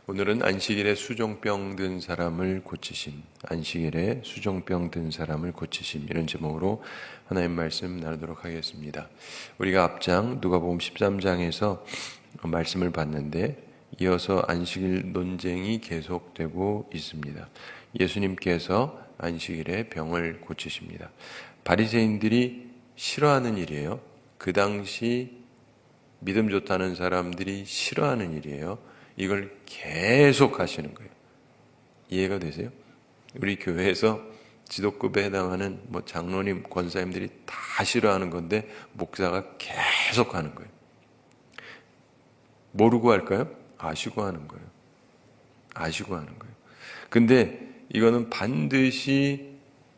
오늘은 안식일에 수종병 든 사람을 고치심, 안식일에 수종병 든 사람을 고치심, 이런 제목으로 하나님 말씀 나누도록 하겠습니다. 우리가 앞장 누가복음 13장에서 말씀을 봤는데 이어서 안식일 논쟁이 계속되고 있습니다. 예수님께서 안식일에 병을 고치십니다. 바리새인들이 싫어하는 일이에요. 그 당시 믿음 좋다는 사람들이 싫어하는 일이에요. 이걸 계속 하시는 거예요. 이해가 되세요? 우리 교회에서 지도급에 해당하는 장로님, 권사님들이 다 싫어하는 건데 목사가 계속 하는 거예요. 모르고 할까요? 아시고 하는 거예요. 아시고 하는 거예요. 근데 이거는 반드시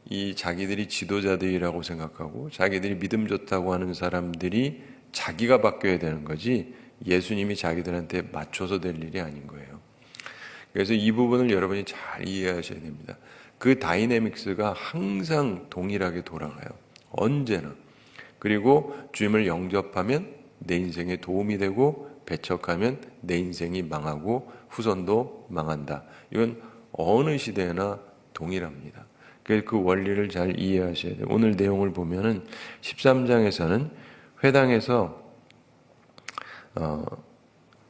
이 자기들이 지도자들이라고 생각하고 자기들이 믿음 좋다고 하는 사람들이 자기가 바뀌어야 되는 거지 예수님이 자기들한테 맞춰서 될 일이 아닌 거예요. 그래서 이 부분을 여러분이 잘 이해하셔야 됩니다. 그 다이내믹스가 항상 동일하게 돌아가요. 언제나. 그리고 주님을 영접하면 내 인생에 도움이 되고 배척하면 내 인생이 망하고 후손도 망한다. 이건 어느 시대나 동일합니다. 그래서 그 원리를 잘 이해하셔야 돼요. 오늘 내용을 보면은 13장에서는 회당에서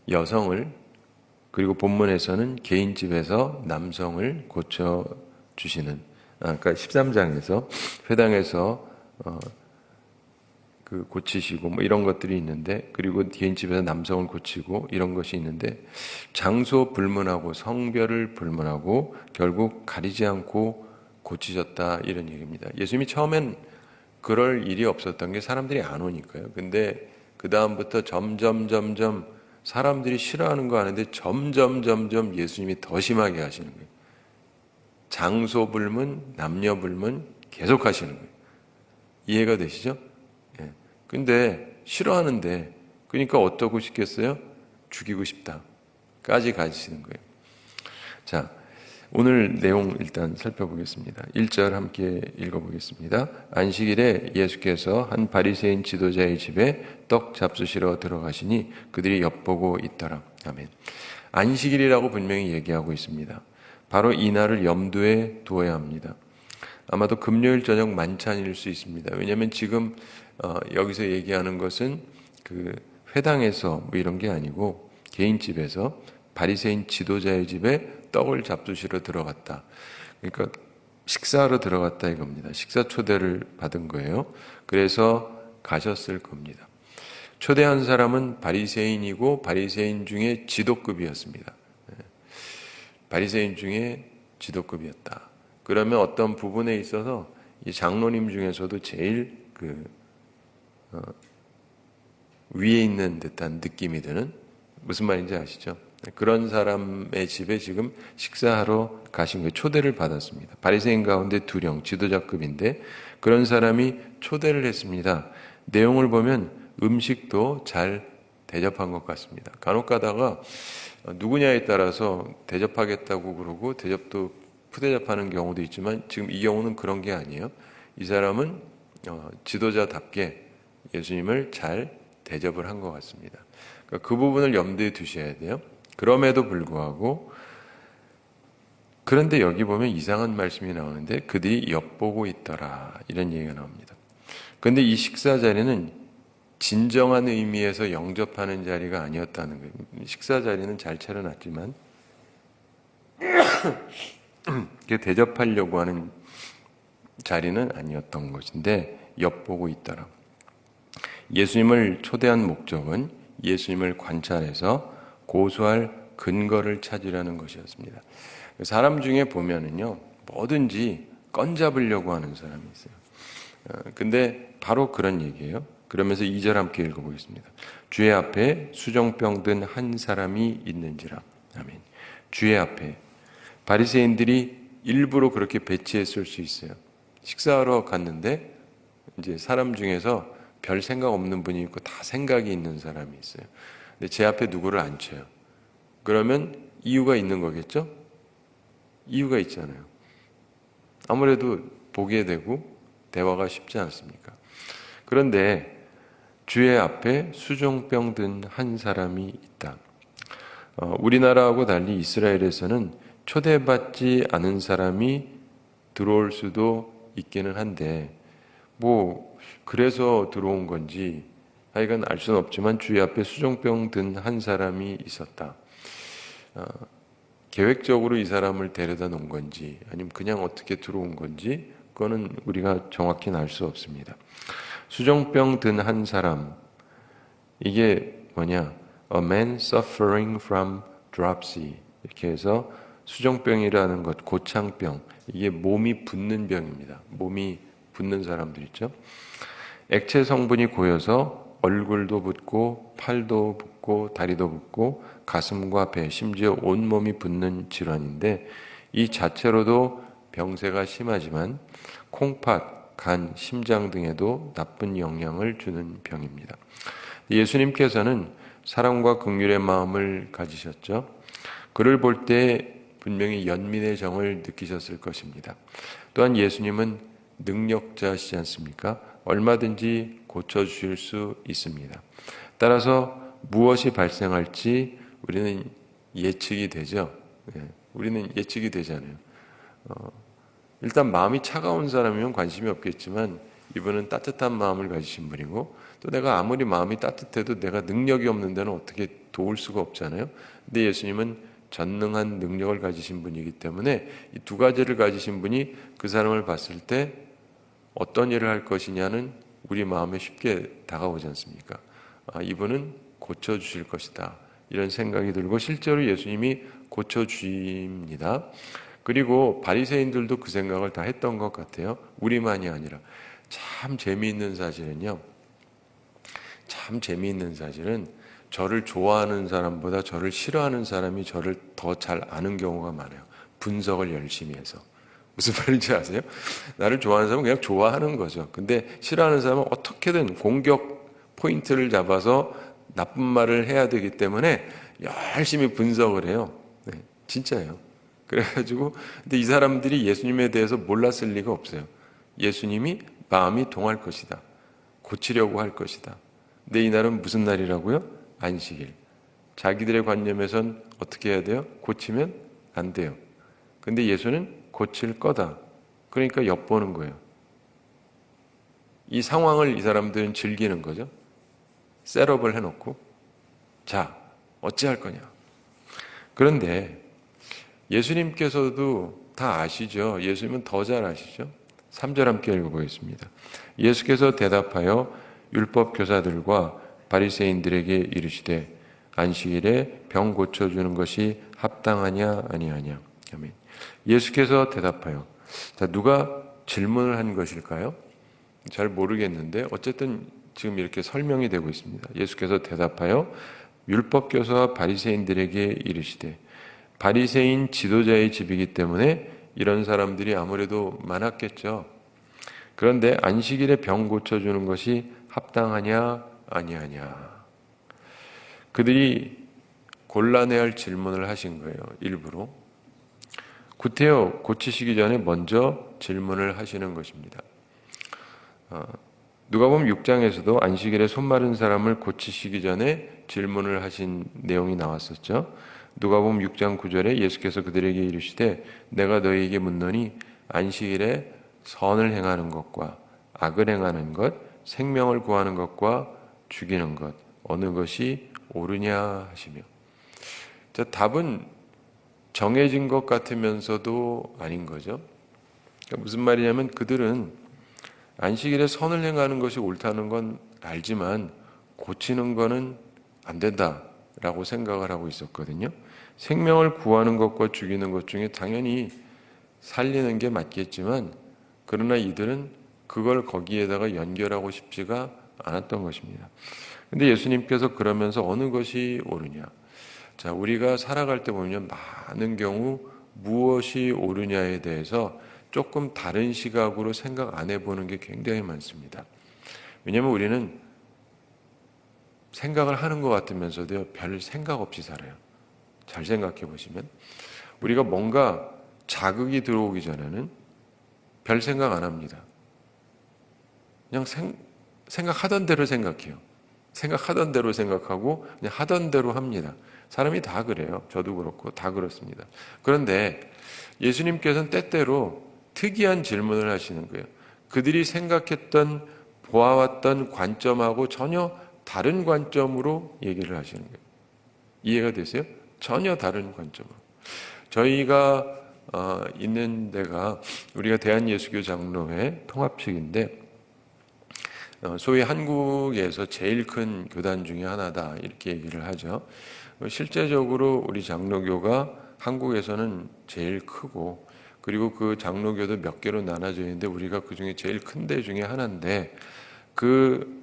여성을, 그리고 본문에서는 개인집에서 남성을 고쳐주시는, 그러니까 13장에서 회당에서 고치시고 이런 것들이 있는데, 그리고 개인집에서 남성을 고치고 이런 것이 있는데, 장소 불문하고 성별을 불문하고 결국 가리지 않고 고치셨다, 이런 얘기입니다. 예수님이 처음엔 그럴 일이 없었던 게 사람들이 안 오니까요. 근데 그 다음부터 점점 사람들이 싫어하는 거 아는데 점점 예수님이 더 심하게 하시는 거예요. 장소 불문, 남녀 불문 계속 하시는 거예요. 이해가 되시죠? 예. 근데 싫어하는데, 그러니까 어떠고 싶겠어요? 죽이고 싶다까지 가시는 거예요. 자, 오늘 내용 일단 살펴보겠습니다. 1절 함께 읽어보겠습니다. 안식일에 예수께서 한 바리새인 지도자의 집에 떡 잡수시러 들어가시니 그들이 엿보고 있더라. 아멘. 안식일이라고 분명히 얘기하고 있습니다. 바로 이 날을 염두에 두어야 합니다. 아마도 금요일 저녁 만찬일 수 있습니다. 왜냐하면 지금 여기서 얘기하는 것은 그 회당에서 이런 게 아니고 개인집에서 바리새인 지도자의 집에 떡을 잡수시러 들어갔다. 그러니까 식사하러 들어갔다 이겁니다. 식사 초대를 받은 거예요. 그래서 가셨을 겁니다. 초대한 사람은 바리새인이고 바리새인 중에 지도급이었습니다. 바리새인 중에 지도급이었다. 그러면 어떤 부분에 있어서 이 장로님 중에서도 제일 위에 있는 듯한 느낌이 드는, 무슨 말인지 아시죠? 그런 사람의 집에 지금 식사하러 가신 거예요. 초대를 받았습니다. 바리새인 가운데 두령, 지도자급인데 그런 사람이 초대를 했습니다. 내용을 보면 음식도 잘 대접한 것 같습니다. 간혹 가다가 누구냐에 따라서 대접하겠다고 그러고 대접도 푸대접하는 경우도 있지만 지금 이 경우는 그런 게 아니에요. 이 사람은 지도자답게 예수님을 잘 대접을 한 것 같습니다. 그러니까 그 부분을 염두에 두셔야 돼요. 그럼에도 불구하고, 그런데 여기 보면 이상한 말씀이 나오는데 그들이 엿보고 있더라, 이런 얘기가 나옵니다. 그런데 이 식사 자리는 진정한 의미에서 영접하는 자리가 아니었다는 거예요. 식사 자리는 잘 차려놨지만 대접하려고 하는 자리는 아니었던 것인데 엿보고 있더라. 예수님을 초대한 목적은 예수님을 관찰해서 고소할 근거를 찾으려는 것이었습니다. 사람 중에 보면은요, 뭐든지 건 잡으려고 하는 사람이 있어요. 근데 바로 그런 얘기예요. 그러면서 2절 함께 읽어보겠습니다. 주의 앞에 수종병 든 한 사람이 있는지라. 아멘. 주의 앞에. 바리새인들이 일부러 그렇게 배치했을 수 있어요. 식사하러 갔는데 이제 사람 중에서 별 생각 없는 분이 있고 다 생각이 있는 사람이 있어요. 근데 제 앞에 누구를 앉혀요. 그러면 이유가 있는 거겠죠? 이유가 있잖아요. 아무래도 보게 되고 대화가 쉽지 않습니까? 그런데 주의 앞에 수종병 든 한 사람이 있다. 우리나라하고 달리 이스라엘에서는 초대받지 않은 사람이 들어올 수도 있기는 한데 그래서 들어온 건지 하여간 알 수는 없지만 주의 앞에 수종병 든 한 사람이 있었다. 계획적으로 이 사람을 데려다 놓은 건지 아니면 그냥 어떻게 들어온 건지 그거는 우리가 정확히는 알 수 없습니다. 수종병 든 한 사람, 이게 뭐냐? A man suffering from dropsy. 이렇게 해서 수종병이라는 것, 고창병, 이게 몸이 붓는 병입니다. 몸이 붓는 사람들 있죠. 액체 성분이 고여서 얼굴도 붓고 팔도 붓고 다리도 붓고 가슴과 배, 심지어 온몸이 붓는 질환인데 이 자체로도 병세가 심하지만 콩팥, 간, 심장 등에도 나쁜 영향을 주는 병입니다. 예수님께서는 사랑과 긍휼의 마음을 가지셨죠. 그를 볼 때 분명히 연민의 정을 느끼셨을 것입니다. 또한 예수님은 능력자시지 않습니까? 얼마든지 고쳐주실 수 있습니다. 따라서 무엇이 발생할지 우리는 예측이 되죠. 우리는 예측이 되잖아요. 일단 마음이 차가운 사람이면 관심이 없겠지만 이분은 따뜻한 마음을 가지신 분이고 또 내가 아무리 마음이 따뜻해도 내가 능력이 없는 데는 어떻게 도울 수가 없잖아요. 근데 예수님은 전능한 능력을 가지신 분이기 때문에 이 두 가지를 가지신 분이 그 사람을 봤을 때 어떤 일을 할 것이냐는 우리 마음에 쉽게 다가오지 않습니까? 이분은 고쳐주실 것이다. 이런 생각이 들고 실제로 예수님이 고쳐주십니다. 그리고 바리새인들도 그 생각을 다 했던 것 같아요. 우리만이 아니라. 참 재미있는 사실은 저를 좋아하는 사람보다 저를 싫어하는 사람이 저를 더 잘 아는 경우가 많아요. 분석을 열심히 해서. 무슨 말인지 아세요? 나를 좋아하는 사람은 그냥 좋아하는 거죠. 근데 싫어하는 사람은 어떻게든 공격 포인트를 잡아서 나쁜 말을 해야 되기 때문에 열심히 분석을 해요. 네, 진짜예요. 그래가지고 근데 이 사람들이 예수님에 대해서 몰랐을 리가 없어요. 예수님이 마음이 동할 것이다. 고치려고 할 것이다. 근데 이날은 무슨 날이라고요? 안식일. 자기들의 관념에선 어떻게 해야 돼요? 고치면 안 돼요. 근데 예수는 고칠 거다. 그러니까 엿보는 거예요. 이 상황을 이 사람들은 즐기는 거죠. 셋업을 해놓고 자, 어찌할 거냐. 그런데 예수님께서도 다 아시죠. 예수님은 더 잘 아시죠. 3절 함께 읽어보겠습니다. 예수께서 대답하여 율법 교사들과 바리새인들에게 이르시되 안식일에 병 고쳐주는 것이 합당하냐 아니하냐. 아멘. 예수께서 대답하여, 자, 누가 질문을 한 것일까요? 잘 모르겠는데 어쨌든 지금 이렇게 설명이 되고 있습니다. 예수께서 대답하여 율법 교사와 바리새인들에게 이르시되, 바리새인 지도자의 집이기 때문에 이런 사람들이 아무래도 많았겠죠. 그런데 안식일에 병 고쳐주는 것이 합당하냐 아니하냐. 그들이 곤란해할 질문을 하신 거예요. 일부러. 구태여 고치시기 전에 먼저 질문을 하시는 것입니다. 누가복음 6장에서도 안식일에 손 마른 사람을 고치시기 전에 질문을 하신 내용이 나왔었죠. 누가복음 6장 9절에 예수께서 그들에게 이르시되 내가 너희에게 묻노니 안식일에 선을 행하는 것과 악을 행하는 것, 생명을 구하는 것과 죽이는 것 어느 것이 옳으냐 하시며, 자, 답은 정해진 것 같으면서도 아닌 거죠. 그러니까 무슨 말이냐면 그들은 안식일에 선을 행하는 것이 옳다는 건 알지만 고치는 거는 안 된다라고 생각을 하고 있었거든요. 생명을 구하는 것과 죽이는 것 중에 당연히 살리는 게 맞겠지만 그러나 이들은 그걸 거기에다가 연결하고 싶지가 않았던 것입니다. 근데 예수님께서 그러면서 어느 것이 옳으냐. 자, 우리가 살아갈 때 보면 많은 경우 무엇이 옳으냐에 대해서 조금 다른 시각으로 생각 안 해보는 게 굉장히 많습니다. 왜냐하면 우리는 생각을 하는 것 같으면서도 별 생각 없이 살아요. 잘 생각해 보시면 우리가 뭔가 자극이 들어오기 전에는 별 생각 안 합니다. 그냥 생각하던 대로 생각해요. 생각하던 대로 생각하고 그냥 하던 대로 합니다. 사람이 다 그래요. 저도 그렇고 다 그렇습니다. 그런데 예수님께서는 때때로 특이한 질문을 하시는 거예요. 그들이 생각했던, 보아왔던 관점하고 전혀 다른 관점으로 얘기를 하시는 거예요. 이해가 되세요? 전혀 다른 관점으로. 저희가 있는 데가 우리가 대한예수교 장로회 통합측인데 소위 한국에서 제일 큰 교단 중에 하나다 이렇게 얘기를 하죠. 실제적으로 우리 장로교가 한국에서는 제일 크고 그리고 그 장로교도 몇 개로 나눠져 있는데 우리가 그 중에 제일 큰 데 중에 하나인데 그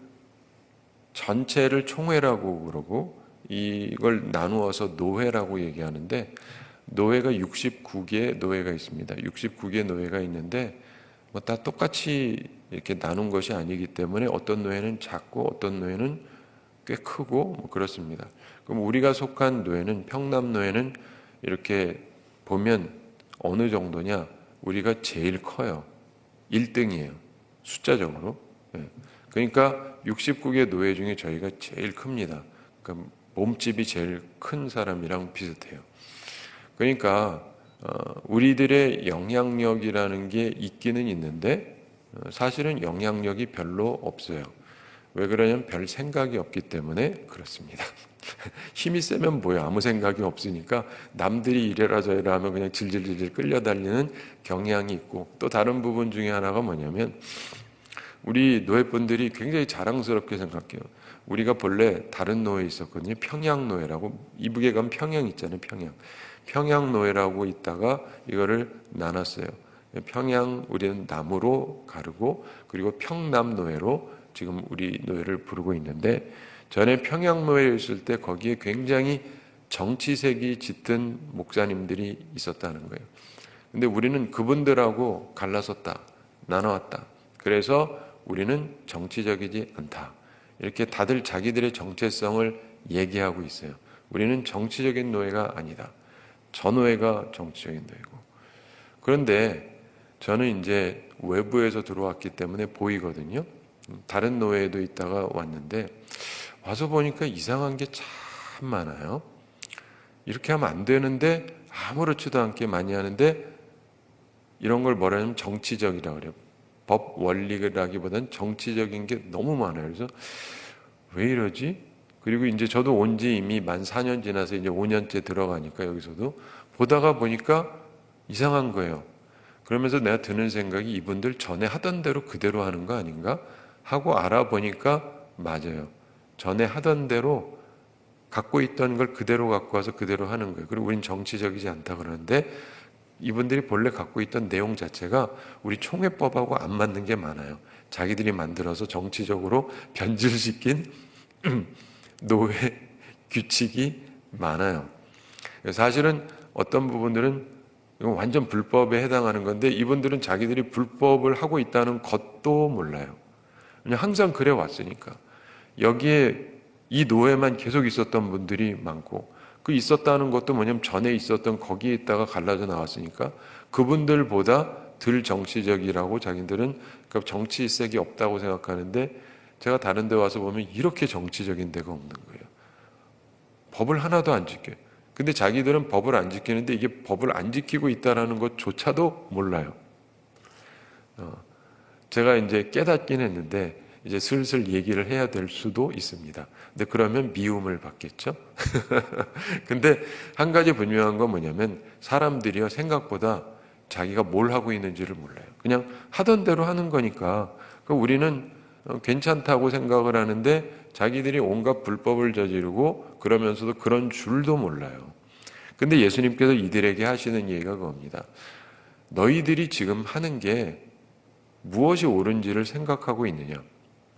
전체를 총회라고 그러고 이걸 나누어서 노회라고 얘기하는데 노회가 69개 노회가 있습니다. 69개 노회가 있는데 뭐 다 똑같이 이렇게 나눈 것이 아니기 때문에 어떤 노회는 작고 어떤 노회는 꽤 크고 뭐 그렇습니다. 그럼 우리가 속한 노회는 평남 노회는 이렇게 보면 어느 정도냐? 우리가 제일 커요. 1등이에요. 숫자적으로. 그러니까 69개 노회 중에 저희가 제일 큽니다. 그러니까 몸집이 제일 큰 사람이랑 비슷해요. 그러니까 우리들의 영향력이라는 게 있기는 있는데 사실은 영향력이 별로 없어요. 왜 그러냐면 별 생각이 없기 때문에 그렇습니다. 힘이 세면 뭐야? 아무 생각이 없으니까 남들이 이래라 저래라 하면 그냥 질질질질 끌려다니는 경향이 있고 또 다른 부분 중에 하나가 뭐냐면 우리 노예분들이 굉장히 자랑스럽게 생각해요. 우리가 본래 다른 노예 있었거든요. 평양노예라고. 이북에 가면 평양 있잖아요. 평양노예라고 있다가 이거를 나눴어요. 평양 우리는 남으로 가르고 그리고 평남노예로 지금 우리 노예를 부르고 있는데 전에 평양노예에 있을 때 거기에 굉장히 정치색이 짙은 목사님들이 있었다는 거예요. 근데 우리는 그분들하고 갈라섰다. 나눠왔다. 그래서 우리는 정치적이지 않다. 이렇게 다들 자기들의 정체성을 얘기하고 있어요. 우리는 정치적인 노예가 아니다. 저 노예가 정치적인 노예고. 그런데 저는 이제 외부에서 들어왔기 때문에 보이거든요. 다른 노예도 있다가 왔는데 와서 보니까 이상한 게 참 많아요. 이렇게 하면 안 되는데 아무렇지도 않게 많이 하는데 이런 걸 뭐라 하냐면 정치적이라고 그래요. 법 원리라기보다는 정치적인 게 너무 많아요. 그래서 왜 이러지? 그리고 이제 저도 온 지 이미 만 4년 지나서 이제 5년째 들어가니까 여기서도 보다가 보니까 이상한 거예요. 그러면서 내가 드는 생각이 이분들 전에 하던 대로 그대로 하는 거 아닌가? 하고 알아보니까 맞아요. 전에 하던 대로 갖고 있던 걸 그대로 갖고 와서 그대로 하는 거예요. 그리고 우린 정치적이지 않다 그러는데 이분들이 본래 갖고 있던 내용 자체가 우리 총회법하고 안 맞는 게 많아요. 자기들이 만들어서 정치적으로 변질시킨 노예 규칙이 많아요. 사실은 어떤 부분들은 완전 불법에 해당하는 건데 이분들은 자기들이 불법을 하고 있다는 것도 몰라요. 그냥 항상 그래 왔으니까. 여기에 이 노예만 계속 있었던 분들이 많고 그 있었다는 것도 뭐냐면 전에 있었던 거기에 있다가 갈라져 나왔으니까 그분들보다 덜 정치적이라고 자기들은 그러니까 정치색이 없다고 생각하는데 제가 다른 데 와서 보면 이렇게 정치적인 데가 없는 거예요. 법을 하나도 안 지켜요. 근데 자기들은 법을 안 지키는데 이게 법을 안 지키고 있다는 것조차도 몰라요. 제가 이제 깨닫긴 했는데 이제 슬슬 얘기를 해야 될 수도 있습니다. 근데 그러면 미움을 받겠죠? 근데 한 가지 분명한 건 뭐냐면 사람들이요 생각보다 자기가 뭘 하고 있는지를 몰라요. 그냥 하던 대로 하는 거니까 우리는 괜찮다고 생각을 하는데 자기들이 온갖 불법을 저지르고 그러면서도 그런 줄도 몰라요. 근데 예수님께서 이들에게 하시는 얘기가 그겁니다. 너희들이 지금 하는 게 무엇이 옳은지를 생각하고 있느냐?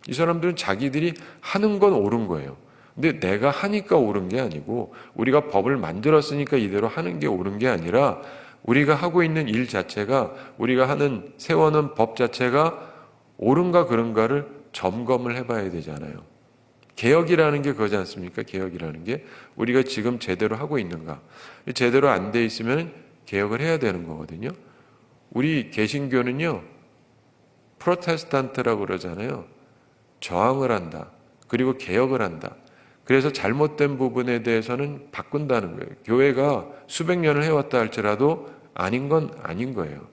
이 사람들은 자기들이 하는 건 옳은 거예요. 근데 내가 하니까 옳은 게 아니고 우리가 법을 만들었으니까 이대로 하는 게 옳은 게 아니라 우리가 하고 있는 일 자체가 우리가 하는 세워놓은 법 자체가 옳은가 그런가를 점검을 해봐야 되잖아요. 개혁이라는 게 그거지 않습니까? 개혁이라는 게 우리가 지금 제대로 하고 있는가? 제대로 안 돼 있으면 개혁을 해야 되는 거거든요. 우리 개신교는요 프로테스탄트라고 그러잖아요. 저항을 한다. 그리고 개혁을 한다. 그래서 잘못된 부분에 대해서는 바꾼다는 거예요. 교회가 수백 년을 해왔다 할지라도 아닌 건 아닌 거예요.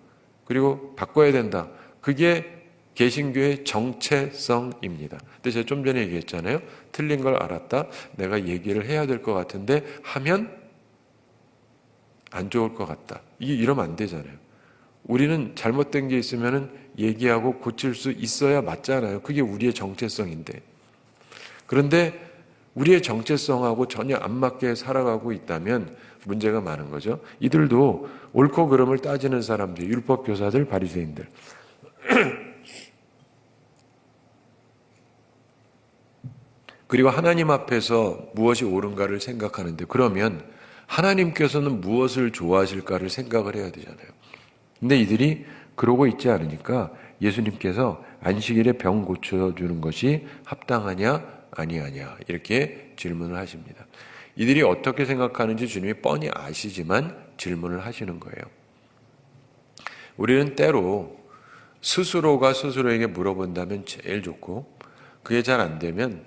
그리고 바꿔야 된다. 그게 개신교의 정체성입니다. 근데 제가 좀 전에 얘기했잖아요. 틀린 걸 알았다. 내가 얘기를 해야 될 것 같은데 하면 안 좋을 것 같다. 이게 이러면 안 되잖아요. 우리는 잘못된 게 있으면 얘기하고 고칠 수 있어야 맞잖아요. 그게 우리의 정체성인데. 그런데 우리의 정체성하고 전혀 안 맞게 살아가고 있다면 문제가 많은 거죠. 이들도 옳고 그름을 따지는 사람들, 율법 교사들, 바리새인들. 그리고 하나님 앞에서 무엇이 옳은가를 생각하는데, 그러면 하나님께서는 무엇을 좋아하실까를 생각을 해야 되잖아요. 근데 이들이 그러고 있지 않으니까 예수님께서 안식일에 병 고쳐주는 것이 합당하냐 아니하냐 이렇게 질문을 하십니다. 이들이 어떻게 생각하는지 주님이 뻔히 아시지만 질문을 하시는 거예요. 우리는 때로 스스로가 스스로에게 물어본다면 제일 좋고, 그게 잘 안 되면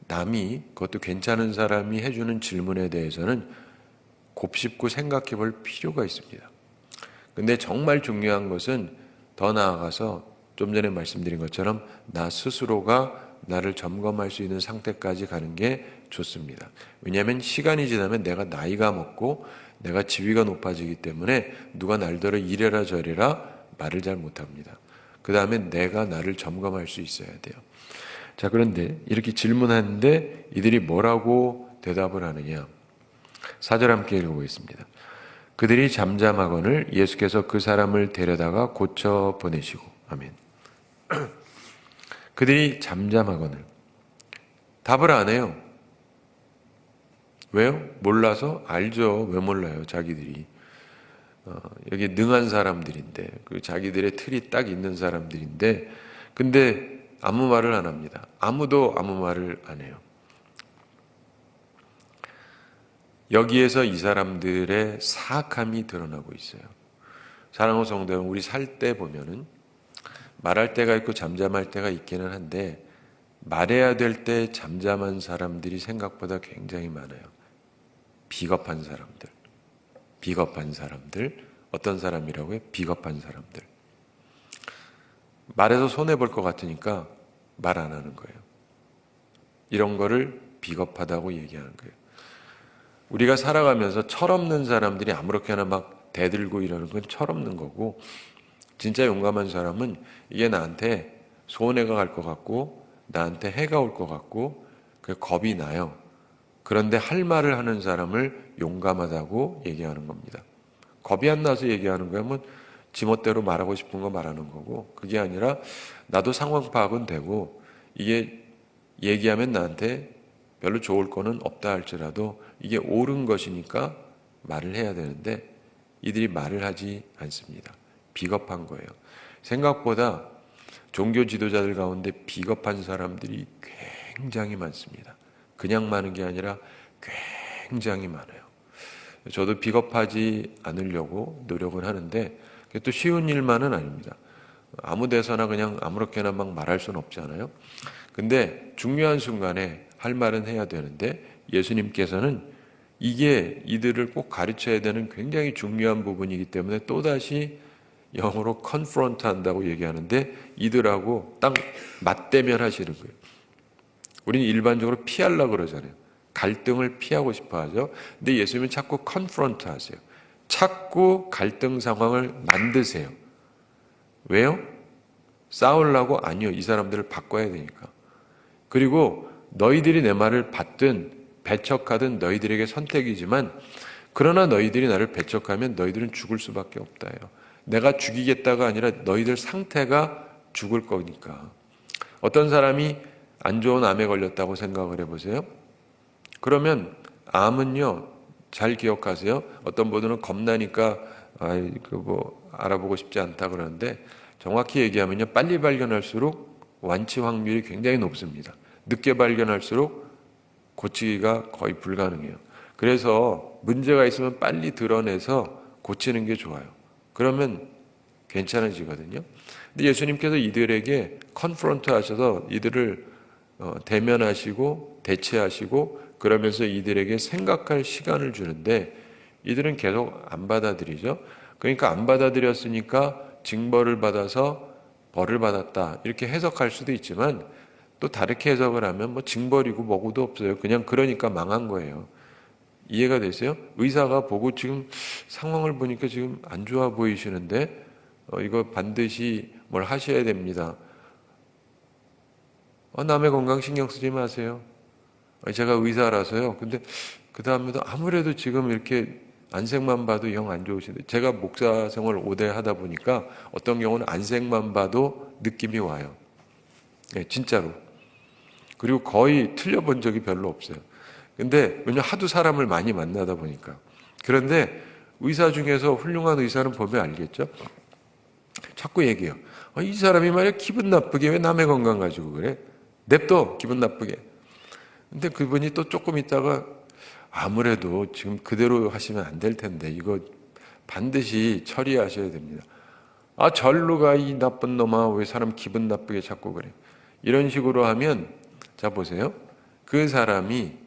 남이, 그것도 괜찮은 사람이 해주는 질문에 대해서는 곱씹고 생각해 볼 필요가 있습니다. 근데 정말 중요한 것은 더 나아가서 좀 전에 말씀드린 것처럼 나 스스로가 나를 점검할 수 있는 상태까지 가는 게 좋습니다. 왜냐하면 시간이 지나면 내가 나이가 먹고 내가 지위가 높아지기 때문에 누가 날더러 이래라 저래라 말을 잘 못합니다. 그 다음에 내가 나를 점검할 수 있어야 돼요. 자, 그런데 이렇게 질문하는데 이들이 뭐라고 대답을 하느냐. 4절 함께 읽어보겠습니다. 그들이 잠잠하거늘 예수께서 그 사람을 데려다가 고쳐 보내시고. 아멘. 그들이 잠잠하거늘 답을 안 해요. 왜요? 몰라서? 알죠. 왜 몰라요? 자기들이 여기 능한 사람들인데, 그 자기들의 틀이 딱 있는 사람들인데, 근데 아무 말을 안 합니다. 아무도 아무 말을 안 해요. 여기에서 이 사람들의 사악함이 드러나고 있어요. 사랑하는 성도 여러분, 우리 살 때 보면은 말할 때가 있고 잠잠할 때가 있기는 한데, 말해야 될 때 잠잠한 사람들이 생각보다 굉장히 많아요. 비겁한 사람들. 비겁한 사람들. 어떤 사람이라고요? 비겁한 사람들. 말해서 손해볼 것 같으니까 말 안 하는 거예요. 이런 거를 비겁하다고 얘기하는 거예요. 우리가 살아가면서 철없는 사람들이 아무렇게나 막 대들고 이러는 건 철없는 거고, 진짜 용감한 사람은 이게 나한테 손해가 갈 것 같고 나한테 해가 올 것 같고 그 겁이 나요. 그런데 할 말을 하는 사람을 용감하다고 얘기하는 겁니다. 겁이 안 나서 얘기하는 거면 지멋대로 말하고 싶은 거 말하는 거고, 그게 아니라 나도 상황 파악은 되고 이게 얘기하면 나한테 별로 좋을 거는 없다 할지라도 이게 옳은 것이니까 말을 해야 되는데 이들이 말을 하지 않습니다. 비겁한 거예요. 생각보다 종교 지도자들 가운데 비겁한 사람들이 굉장히 많습니다. 그냥 많은 게 아니라 굉장히 많아요. 저도 비겁하지 않으려고 노력은 하는데 그게 또 쉬운 일만은 아닙니다. 아무 데서나 그냥 아무렇게나 막 말할 수는 없잖아요. 근데 중요한 순간에 할 말은 해야 되는데 예수님께서는 이게 이들을 꼭 가르쳐야 되는 굉장히 중요한 부분이기 때문에 또다시 영어로 confront 한다고 얘기하는데 이들하고 딱 맞대면 하시는 거예요. 우리는 일반적으로 피하려고 그러잖아요. 갈등을 피하고 싶어 하죠. 근데 예수님은 자꾸 confront 하세요. 자꾸 갈등 상황을 만드세요. 왜요? 싸우려고? 아니요. 이 사람들을 바꿔야 되니까. 그리고 너희들이 내 말을 받든 배척하든 너희들에게 선택이지만, 그러나 너희들이 나를 배척하면 너희들은 죽을 수밖에 없다요. 내가 죽이겠다가 아니라 너희들 상태가 죽을 거니까. 어떤 사람이 안 좋은 암에 걸렸다고 생각을 해보세요. 그러면 암은요, 잘 기억하세요. 어떤 분들은 겁나니까 알아보고 싶지 않다 그러는데, 정확히 얘기하면요, 빨리 발견할수록 완치 확률이 굉장히 높습니다. 늦게 발견할수록 고치기가 거의 불가능해요. 그래서 문제가 있으면 빨리 드러내서 고치는 게 좋아요. 그러면 괜찮아지거든요. 근데 예수님께서 이들에게 컨프런트 하셔서 이들을 대면하시고 대체하시고 그러면서 이들에게 생각할 시간을 주는데 이들은 계속 안 받아들이죠. 그러니까 안 받아들였으니까 징벌을 받아서 벌을 받았다 이렇게 해석할 수도 있지만 또 다르게 해석을 하면 뭐 징벌이고 뭐고도 없어요. 그냥 그러니까 망한 거예요. 이해가 되세요? 의사가 보고 지금 상황을 보니까 지금 안 좋아 보이시는데 이거 반드시 뭘 하셔야 됩니다. 남의 건강 신경 쓰지 마세요. 제가 의사라서요. 근데 그 다음에도 아무래도 지금 이렇게 안색만 봐도 영 안 좋으신데 제가 목사 생활 5대 하다 보니까 어떤 경우는 안색만 봐도 느낌이 와요. 네, 진짜로. 그리고 거의 틀려본 적이 별로 없어요. 근데 왜냐면 하도 사람을 많이 만나다 보니까. 그런데 의사 중에서 훌륭한 의사는 보면 알겠죠? 자꾸 얘기해요. 이 사람이 말이야 기분 나쁘게 왜 남의 건강 가지고 그래? 냅둬 기분 나쁘게. 근데 그분이 또 조금 있다가 아무래도 지금 그대로 하시면 안 될 텐데 이거 반드시 처리하셔야 됩니다. 절로 가 이 나쁜 놈아 왜 사람 기분 나쁘게 자꾸 그래. 이런 식으로 하면 자 보세요. 그 사람이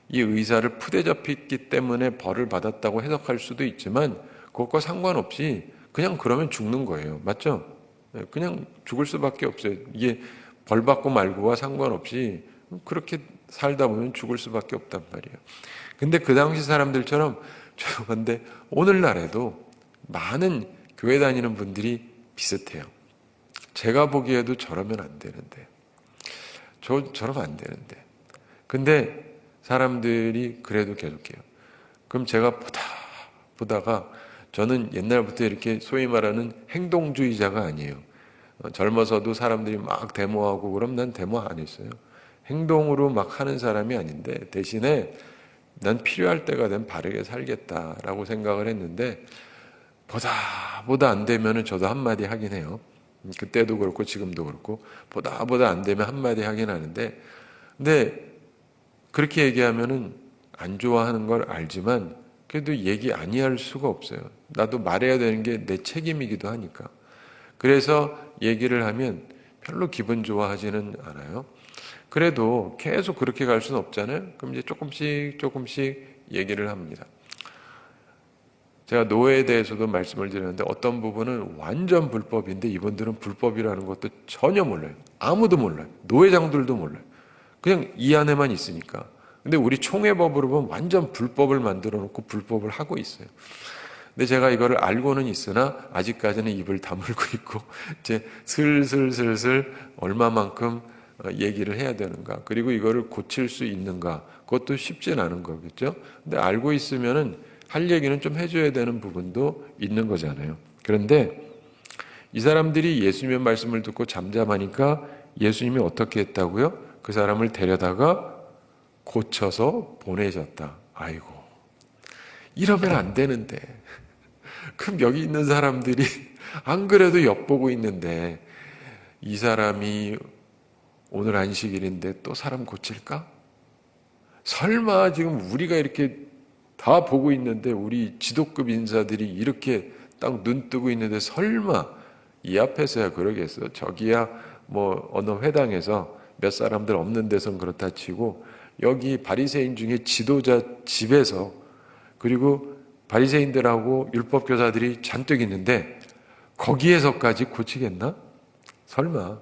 이 의사를 푸대접했기 때문에 벌을 받았다고 해석할 수도 있지만 그것과 상관없이 그냥 그러면 죽는 거예요. 맞죠? 그냥 죽을 수밖에 없어요. 이게 벌 받고 말고와 상관없이 그렇게 살다 보면 죽을 수밖에 없단 말이에요. 근데 그 당시 사람들처럼 죄송한데 오늘날에도 많은 교회 다니는 분들이 비슷해요. 제가 보기에도 저러면 안 되는데 저러면 안 되는데 근데 사람들이 그래도 계속해요. 그럼 제가 보다가 저는 옛날부터 이렇게 소위 말하는 행동주의자가 아니에요. 젊어서도 사람들이 막 데모하고 그럼 난 데모 안 했어요. 행동으로 막 하는 사람이 아닌데 대신에 난 필요할 때가 되면 바르게 살겠다라고 생각을 했는데 보다 안 되면은 저도 한마디 하긴 해요. 그때도 그렇고 지금도 그렇고 보다 안 되면 한마디 하긴 하는데 근데 그렇게 얘기하면은 안 좋아하는 걸 알지만 그래도 얘기 아니할 수가 없어요. 나도 말해야 되는 게 내 책임이기도 하니까. 그래서 얘기를 하면 별로 기분 좋아하지는 않아요. 그래도 계속 그렇게 갈 수는 없잖아요. 그럼 이제 조금씩 얘기를 합니다. 제가 노예에 대해서도 말씀을 드렸는데 어떤 부분은 완전 불법인데 이분들은 불법이라는 것도 전혀 몰라요. 아무도 몰라요. 노회장들도 몰라요. 그냥 이 안에만 있으니까. 근데 우리 총회법으로 보면 완전 불법을 만들어 놓고 불법을 하고 있어요. 근데 제가 이거를 알고는 있으나 아직까지는 입을 다물고 있고 이제 슬슬 얼마만큼 얘기를 해야 되는가 그리고 이거를 고칠 수 있는가 그것도 쉽진 않은 거겠죠. 근데 알고 있으면은 할 얘기는 좀 해줘야 되는 부분도 있는 거잖아요. 그런데 이 사람들이 예수님의 말씀을 듣고 잠잠하니까 예수님이 어떻게 했다고요? 그 사람을 데려다가 고쳐서 보내셨다. 아이고 이러면 안 되는데 그럼 여기 있는 사람들이 안 그래도 엿보고 있는데 이 사람이 오늘 안식일인데 또 사람 고칠까? 설마 지금 우리가 이렇게 다 보고 있는데 우리 지도급 인사들이 이렇게 딱 눈 뜨고 있는데 설마 이 앞에서야 그러겠어. 저기야 뭐 어느 회당에서 몇 사람들 없는 데선 그렇다 치고 여기 바리새인 중에 지도자 집에서 그리고 바리새인들하고 율법 교사들이 잔뜩 있는데 거기에서까지 고치겠나? 설마.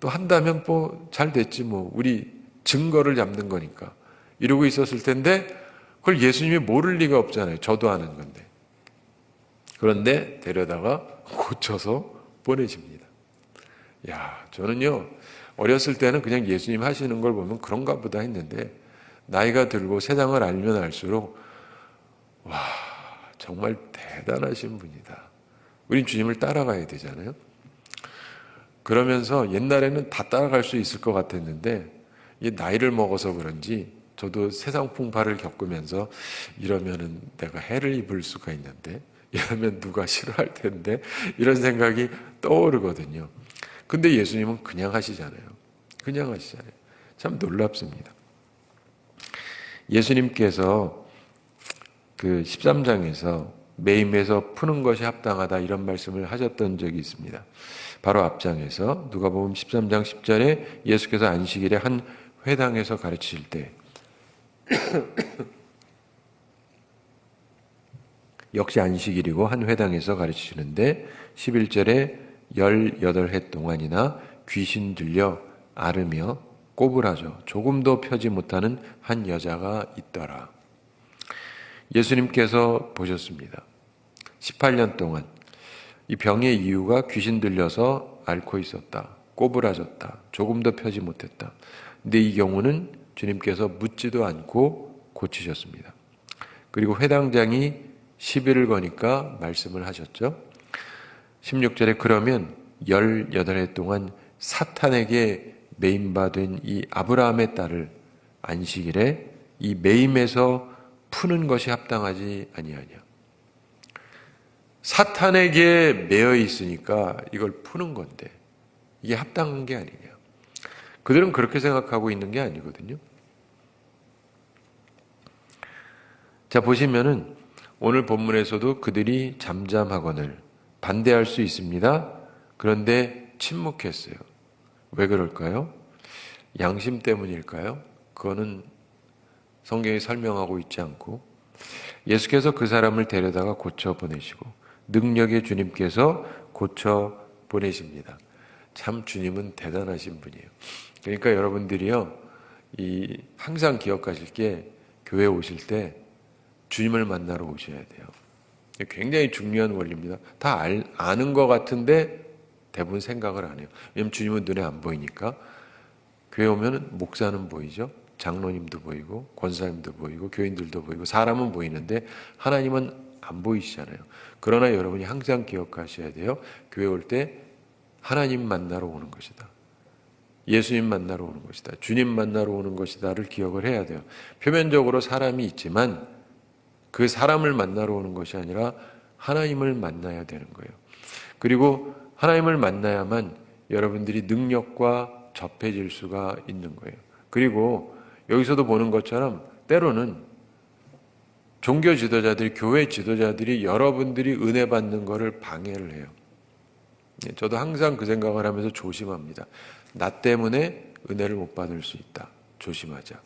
또 한다면 뭐 잘 됐지 뭐 우리 증거를 잡는 거니까 이러고 있었을 텐데 그걸 예수님이 모를 리가 없잖아요. 저도 아는 건데. 그런데 데려다가 고쳐서 보내십니다. 야, 저는요 어렸을 때는 그냥 예수님 하시는 걸 보면 그런가 보다 했는데 나이가 들고 세상을 알면 알수록 와 정말 대단하신 분이다. 우린 주님을 따라가야 되잖아요. 그러면서 옛날에는 다 따라갈 수 있을 것 같았는데 이 나이를 먹어서 그런지 저도 세상 풍파를 겪으면서 이러면은 내가 해를 입을 수가 있는데 이러면 누가 싫어할 텐데 이런 생각이 떠오르거든요. 근데 예수님은 그냥 하시잖아요. 그냥 하시잖아요. 참 놀랍습니다. 예수님께서 그 13장에서 매임에서 푸는 것이 합당하다 이런 말씀을 하셨던 적이 있습니다. 바로 앞장에서 누가복음 13장 10절에 예수께서 안식일에 한 회당에서 가르치실 때 역시 안식일이고 한 회당에서 가르치시는데 11절에 18해 동안이나 귀신 들려 앓으며 꼬부라져 조금도 펴지 못하는 한 여자가 있더라. 예수님께서 보셨습니다. 18년 동안 이 병의 이유가 귀신 들려서 앓고 있었다. 꼬부라졌다. 조금도 펴지 못했다. 근데 이 경우는 주님께서 묻지도 않고 고치셨습니다. 그리고 회당장이 시비를 거니까 말씀을 하셨죠. 16절에 그러면 18해 동안 사탄에게 매임받은 이 아브라함의 딸을 안식일에 이 매임에서 푸는 것이 합당하지 아니하냐. 사탄에게 매여 있으니까 이걸 푸는 건데 이게 합당한 게 아니냐. 그들은 그렇게 생각하고 있는 게 아니거든요. 자, 보시면은 오늘 본문에서도 그들이 잠잠하거늘 반대할 수 있습니다. 그런데 침묵했어요. 왜 그럴까요? 양심 때문일까요? 그거는 성경이 설명하고 있지 않고 예수께서 그 사람을 데려다가 고쳐 보내시고 능력의 주님께서 고쳐 보내십니다. 참 주님은 대단하신 분이에요. 그러니까 여러분들이요, 항상 기억하실 게 교회 오실 때 주님을 만나러 오셔야 돼요. 굉장히 중요한 원리입니다. 다 아는 것 같은데 대부분 생각을 안 해요. 왜냐하면 주님은 눈에 안 보이니까. 교회 오면 목사는 보이죠. 장로님도 보이고 권사님도 보이고 교인들도 보이고 사람은 보이는데 하나님은 안 보이시잖아요. 그러나 여러분이 항상 기억하셔야 돼요. 교회 올 때 하나님 만나러 오는 것이다. 예수님 만나러 오는 것이다. 주님 만나러 오는 것이다를 기억을 해야 돼요. 표면적으로 사람이 있지만 그 사람을 만나러 오는 것이 아니라 하나님을 만나야 되는 거예요. 그리고 하나님을 만나야만 여러분들이 능력과 접해질 수가 있는 거예요. 그리고 여기서도 보는 것처럼 때로는 종교 지도자들이, 교회 지도자들이 여러분들이 은혜 받는 것을 방해를 해요. 저도 항상 그 생각을 하면서 조심합니다. 나 때문에 은혜를 못 받을 수 있다. 조심하자.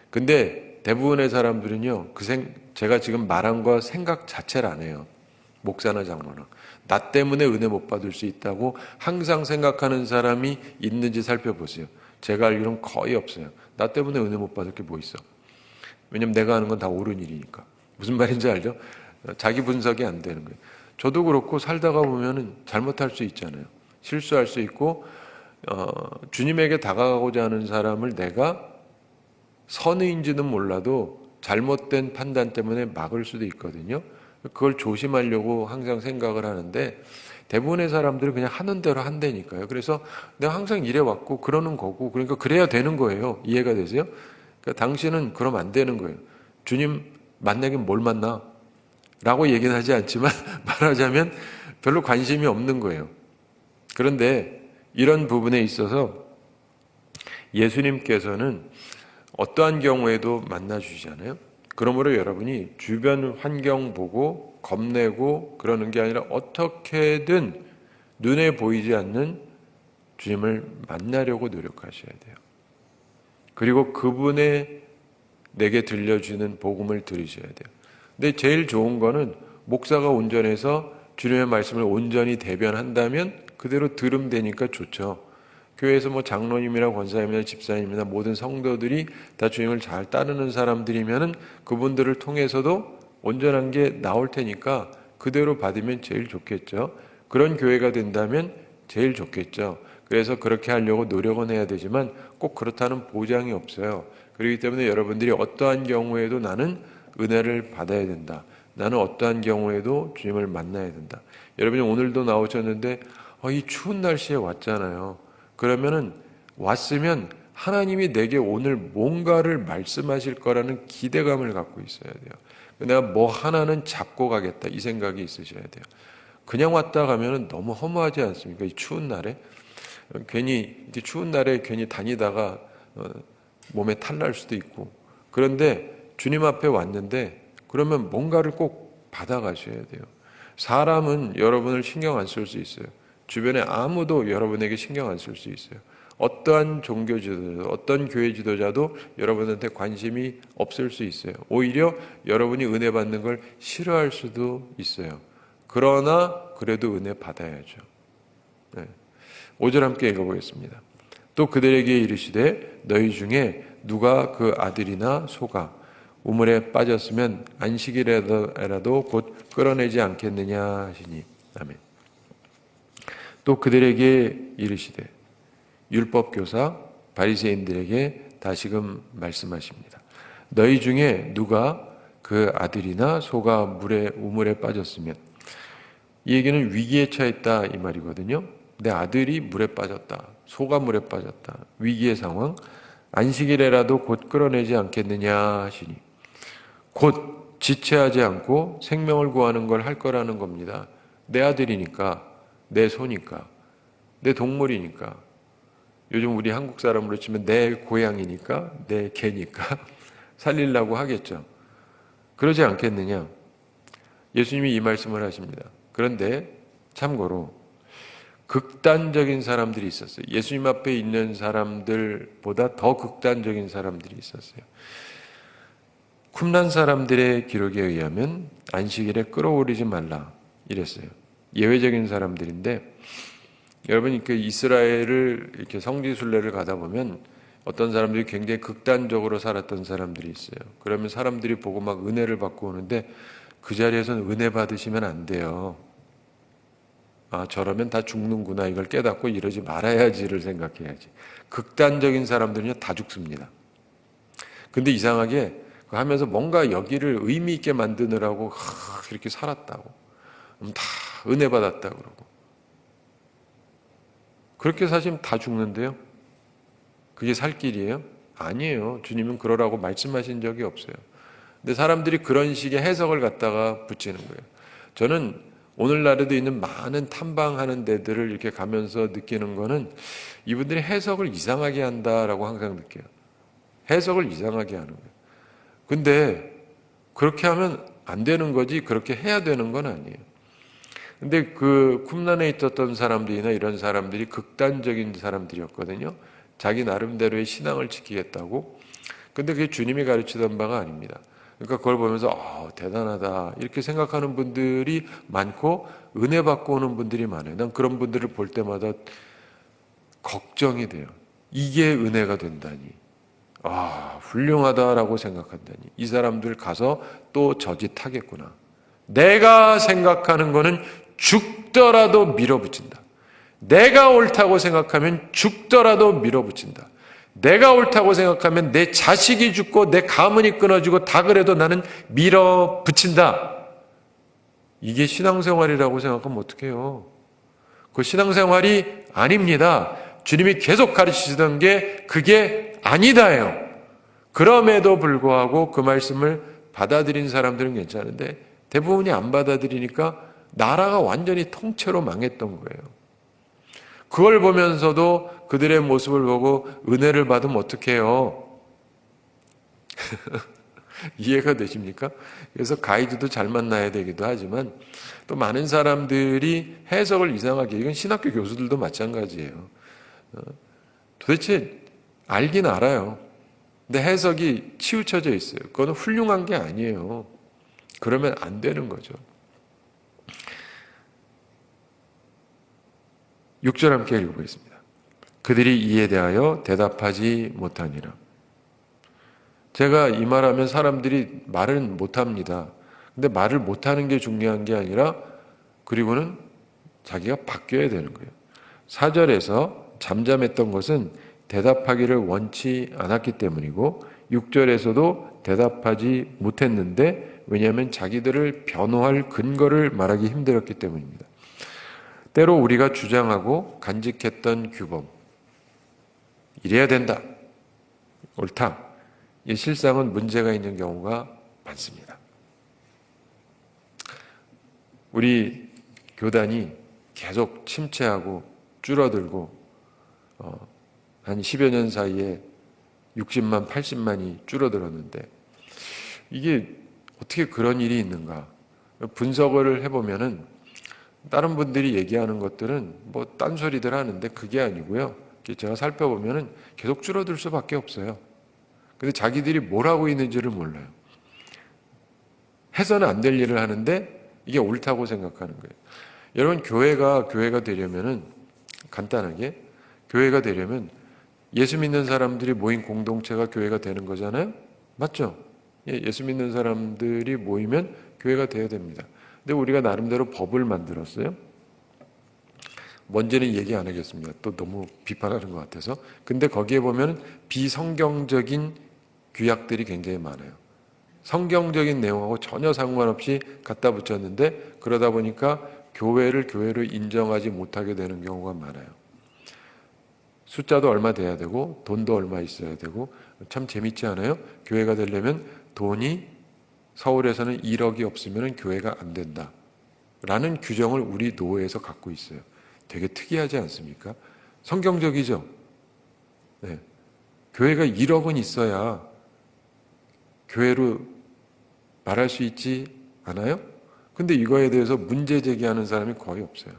근데 대부분의 사람들은요, 제가 지금 말한 거 생각 자체를 안 해요. 목사나 장로나. 나 때문에 은혜 못 받을 수 있다고 항상 생각하는 사람이 있는지 살펴보세요. 제가 알기로는 거의 없어요. 나 때문에 은혜 못 받을 게 뭐 있어. 왜냐면 내가 하는 건 다 옳은 일이니까. 무슨 말인지 알죠? 자기 분석이 안 되는 거예요. 저도 그렇고 살다가 보면은 잘못할 수 있잖아요. 실수할 수 있고, 주님에게 다가가고자 하는 사람을 내가 선의인지는 몰라도 잘못된 판단 때문에 막을 수도 있거든요. 그걸 조심하려고 항상 생각을 하는데 대부분의 사람들은 그냥 하는 대로 한다니까요. 그래서 내가 항상 이래왔고 그러는 거고, 그러니까 그래야 되는 거예요. 이해가 되세요? 그러니까 당신은 그러면 안 되는 거예요. 주님 만나긴 뭘 만나? 라고 얘기는 하지 않지만 말하자면 별로 관심이 없는 거예요. 그런데 이런 부분에 있어서 예수님께서는 어떠한 경우에도 만나주시잖아요. 그러므로 여러분이 주변 환경 보고 겁내고 그러는 게 아니라 어떻게든 눈에 보이지 않는 주님을 만나려고 노력하셔야 돼요. 그리고 그분의 내게 들려주는 복음을 들으셔야 돼요. 근데 제일 좋은 거는 목사가 온전해서 주님의 말씀을 온전히 대변한다면 그대로 들으면 되니까 좋죠. 교회에서 뭐 장로님이나 권사님이나 집사님이나 모든 성도들이 다 주님을 잘 따르는 사람들이면은 그분들을 통해서도 온전한 게 나올 테니까 그대로 받으면 제일 좋겠죠. 그런 교회가 된다면 제일 좋겠죠. 그래서 그렇게 하려고 노력은 해야 되지만 꼭 그렇다는 보장이 없어요. 그렇기 때문에 여러분들이 어떠한 경우에도 나는 은혜를 받아야 된다. 나는 어떠한 경우에도 주님을 만나야 된다. 여러분이 오늘도 나오셨는데 이 추운 날씨에 왔잖아요. 그러면은 왔으면 하나님이 내게 오늘 뭔가를 말씀하실 거라는 기대감을 갖고 있어야 돼요. 내가 뭐 하나는 잡고 가겠다 이 생각이 있으셔야 돼요. 그냥 왔다 가면은 너무 허무하지 않습니까? 이 추운 날에 괜히 이렇게 추운 날에 괜히 다니다가 몸에 탈날 수도 있고. 그런데 주님 앞에 왔는데 그러면 뭔가를 꼭 받아가셔야 돼요. 사람은 여러분을 신경 안 쓸 수 있어요. 주변에 아무도 여러분에게 신경 안 쓸 수 있어요. 어떠한 종교 지도자, 어떤 교회 지도자도 여러분한테 관심이 없을 수 있어요. 오히려 여러분이 은혜 받는 걸 싫어할 수도 있어요. 그러나 그래도 은혜 받아야죠. 네. 5절 함께 읽어보겠습니다. 또 그들에게 이르시되 너희 중에 누가 그 아들이나 소가 우물에 빠졌으면 안식일에라도 곧 끌어내지 않겠느냐 하시니. 아멘. 또 그들에게 이르시되 율법교사 바리새인들에게 다시금 말씀하십니다. 너희 중에 누가 그 아들이나 소가 우물에 빠졌으면, 이 얘기는 위기에 처했다 이 말이거든요. 내 아들이 물에 빠졌다, 소가 물에 빠졌다, 위기의 상황, 안식일에라도 곧 끌어내지 않겠느냐 하시니, 곧 지체하지 않고 생명을 구하는 걸 할 거라는 겁니다. 내 아들이니까, 내 소니까, 내 동물이니까, 요즘 우리 한국 사람으로 치면 내 고양이니까, 내 개니까 살리려고 하겠죠. 그러지 않겠느냐. 예수님이 이 말씀을 하십니다. 그런데 참고로 극단적인 사람들이 있었어요. 예수님 앞에 있는 사람들보다 더 극단적인 사람들이 있었어요. 쿰란 사람들의 기록에 의하면 안식일에 끌어올리지 말라 이랬어요. 예외적인 사람들인데, 여러분 그 이스라엘을 이렇게 성지순례를 가다 보면 어떤 사람들이 굉장히 극단적으로 살았던 사람들이 있어요. 그러면 사람들이 보고 막 은혜를 받고 오는데 그 자리에서는 은혜 받으시면 안 돼요. 아, 저러면 다 죽는구나, 이걸 깨닫고 이러지 말아야지를 생각해야지. 극단적인 사람들은요 다 죽습니다. 근데 이상하게 하면서 뭔가 여기를 의미 있게 만드느라고 이렇게 살았다고, 다 은혜 받았다 그러고, 그렇게 사시면 다 죽는데요. 그게 살 길이에요? 아니에요. 주님은 그러라고 말씀하신 적이 없어요. 근데 사람들이 그런 식의 해석을 갖다가 붙이는 거예요. 저는 오늘날에도 있는 많은 탐방하는 데들을 이렇게 가면서 느끼는 거는 이분들이 해석을 이상하게 한다라고 항상 느껴요. 해석을 이상하게 하는 거예요. 근데 그렇게 하면 안 되는 거지, 그렇게 해야 되는 건 아니에요. 근데 그 쿰란에 있었던 사람들이나 이런 사람들이 극단적인 사람들이었거든요. 자기 나름대로의 신앙을 지키겠다고. 근데 그게 주님이 가르치던 바가 아닙니다. 그러니까 그걸 보면서 대단하다 이렇게 생각하는 분들이 많고, 은혜 받고 오는 분들이 많아요. 난 그런 분들을 볼 때마다 걱정이 돼요. 이게 은혜가 된다니, 훌륭하다라고 생각한다니, 이 사람들 가서 또 저짓 하겠구나. 내가 생각하는 거는 죽더라도 밀어붙인다. 내가 옳다고 생각하면 죽더라도 밀어붙인다. 내가 옳다고 생각하면 내 자식이 죽고 내 가문이 끊어지고 다 그래도 나는 밀어붙인다. 이게 신앙생활이라고 생각하면 어떡해요? 그 신앙생활이 아닙니다. 주님이 계속 가르치시던 게 그게 아니다예요. 그럼에도 불구하고 그 말씀을 받아들인 사람들은 괜찮은데 대부분이 안 받아들이니까 나라가 완전히 통째로 망했던 거예요. 그걸 보면서도 그들의 모습을 보고 은혜를 받으면 어떡해요? 이해가 되십니까? 그래서 가이드도 잘 만나야 되기도 하지만 또 많은 사람들이 해석을 이상하게, 이건 신학교 교수들도 마찬가지예요. 도대체 알긴 알아요. 근데 해석이 치우쳐져 있어요. 그건 훌륭한 게 아니에요. 그러면 안 되는 거죠. 6절 함께 읽어보겠습니다. 그들이 이에 대하여 대답하지 못하니라. 제가 이 말하면 사람들이 말은 못합니다. 근데 말을 못하는 게 중요한 게 아니라, 그리고는 자기가 바뀌어야 되는 거예요. 4절에서 잠잠했던 것은 대답하기를 원치 않았기 때문이고, 6절에서도 대답하지 못했는데, 왜냐하면 자기들을 변호할 근거를 말하기 힘들었기 때문입니다. 때로 우리가 주장하고 간직했던 규범, 이래야 된다, 옳다, 이 실상은 문제가 있는 경우가 많습니다. 우리 교단이 계속 침체하고 줄어들고 한 10여 년 사이에 60만, 80만이 줄어들었는데 이게 어떻게 그런 일이 있는가 분석을 해보면은 다른 분들이 얘기하는 것들은 뭐 딴소리들 하는데 그게 아니고요. 제가 살펴보면은 계속 줄어들 수밖에 없어요. 근데 자기들이 뭘 하고 있는지를 몰라요. 해서는 안 될 일을 하는데 이게 옳다고 생각하는 거예요. 여러분, 교회가 되려면은 간단하게 교회가 되려면 예수 믿는 사람들이 모인 공동체가 교회가 되는 거잖아요. 맞죠? 예수 믿는 사람들이 모이면 교회가 되어야 됩니다. 근데 우리가 나름대로 법을 만들었어요. 뭔지는 얘기 안 하겠습니다. 또 너무 비판하는 것 같아서. 근데 거기에 보면 비성경적인 규약들이 굉장히 많아요. 성경적인 내용하고 전혀 상관없이 갖다 붙였는데 그러다 보니까 교회를 교회로 인정하지 못하게 되는 경우가 많아요. 숫자도 얼마 돼야 되고 돈도 얼마 있어야 되고 참 재밌지 않아요? 교회가 되려면 돈이 서울에서는 1억이 없으면 교회가 안 된다 라는 규정을 우리 노회에서 갖고 있어요. 되게 특이하지 않습니까? 성경적이죠? 네. 교회가 1억은 있어야 교회로 말할 수 있지 않아요? 근데 이거에 대해서 문제 제기하는 사람이 거의 없어요.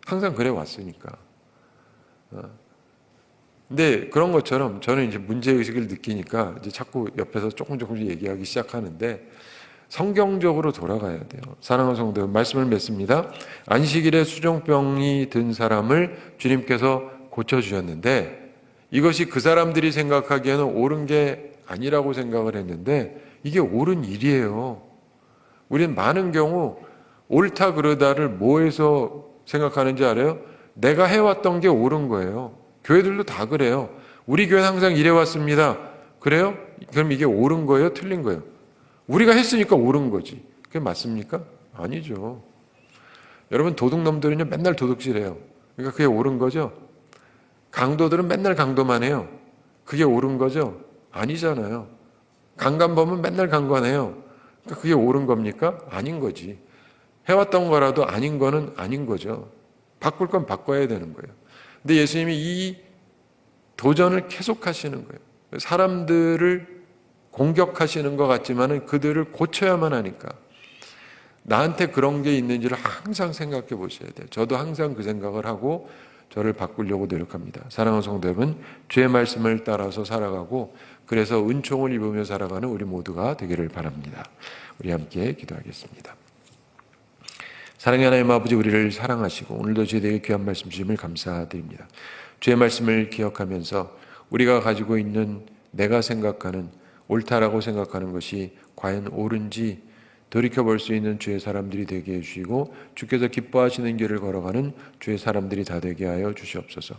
항상 그래 왔으니까. 근데 그런 것처럼 저는 이제 문제의식을 느끼니까 이제 자꾸 옆에서 조금씩 얘기하기 시작하는데 성경적으로 돌아가야 돼요. 사랑하는 성도 여러분, 말씀을 맺습니다. 안식일에 수종병이 든 사람을 주님께서 고쳐주셨는데 이것이 그 사람들이 생각하기에는 옳은 게 아니라고 생각을 했는데 이게 옳은 일이에요. 우리는 많은 경우 옳다 그르다를 뭐에서 생각하는지 알아요? 내가 해왔던 게 옳은 거예요. 교회들도 다 그래요. 우리 교회는 항상 이래왔습니다. 그래요? 그럼 이게 옳은 거예요? 틀린 거예요? 우리가 했으니까 옳은 거지. 그게 맞습니까? 아니죠. 여러분, 도둑놈들은요 맨날 도둑질해요. 그러니까 그게 옳은 거죠? 강도들은 맨날 강도만 해요. 그게 옳은 거죠? 아니잖아요. 강간범은 맨날 강간해요. 그러니까 그게 옳은 겁니까? 아닌 거지. 해왔던 거라도 아닌 거는 아닌 거죠. 바꿀 건 바꿔야 되는 거예요. 근데 예수님이 이 도전을 계속하시는 거예요. 사람들을 공격하시는 것 같지만은 그들을 고쳐야만 하니까 나한테 그런 게 있는지를 항상 생각해 보셔야 돼요. 저도 항상 그 생각을 하고 저를 바꾸려고 노력합니다. 사랑하는 성도 여러분, 주의 말씀을 따라서 살아가고 그래서 은총을 입으며 살아가는 우리 모두가 되기를 바랍니다. 우리 함께 기도하겠습니다. 사랑의 하나님 아버지, 우리를 사랑하시고 오늘도 저희에게 귀한 말씀 주심을 감사드립니다. 주의 말씀을 기억하면서 우리가 가지고 있는 내가 생각하는 옳다라고 생각하는 것이 과연 옳은지 돌이켜볼 수 있는 주의 사람들이 되게 해주시고 주께서 기뻐하시는 길을 걸어가는 주의 사람들이 다 되게 하여 주시옵소서.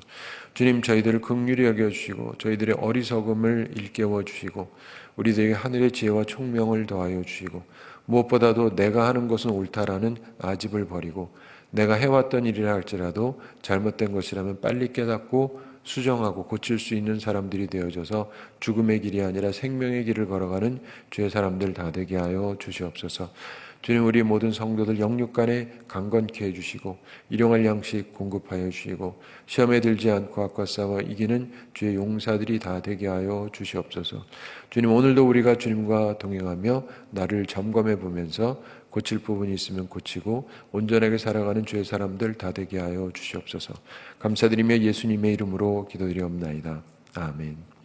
주님, 저희들을 긍휼히 여겨주시고 저희들의 어리석음을 일깨워 주시고 우리들에게 하늘의 지혜와 총명을 더하여 주시고 무엇보다도 내가 하는 것은 옳다라는 아집을 버리고 내가 해왔던 일이라 할지라도 잘못된 것이라면 빨리 깨닫고 수정하고 고칠 수 있는 사람들이 되어져서 죽음의 길이 아니라 생명의 길을 걸어가는 주의 사람들 다 되게 하여 주시옵소서. 주님, 우리 모든 성도들 영육간에 강건케 해주시고 일용할 양식 공급하여 주시고 시험에 들지 않고 악과 싸워 이기는 주의 용사들이 다 되게 하여 주시옵소서. 주님, 오늘도 우리가 주님과 동행하며 나를 점검해 보면서 고칠 부분이 있으면 고치고 온전하게 살아가는 주의 사람들 다 되게 하여 주시옵소서. 감사드리며 예수님의 이름으로 기도드리옵나이다. 아멘.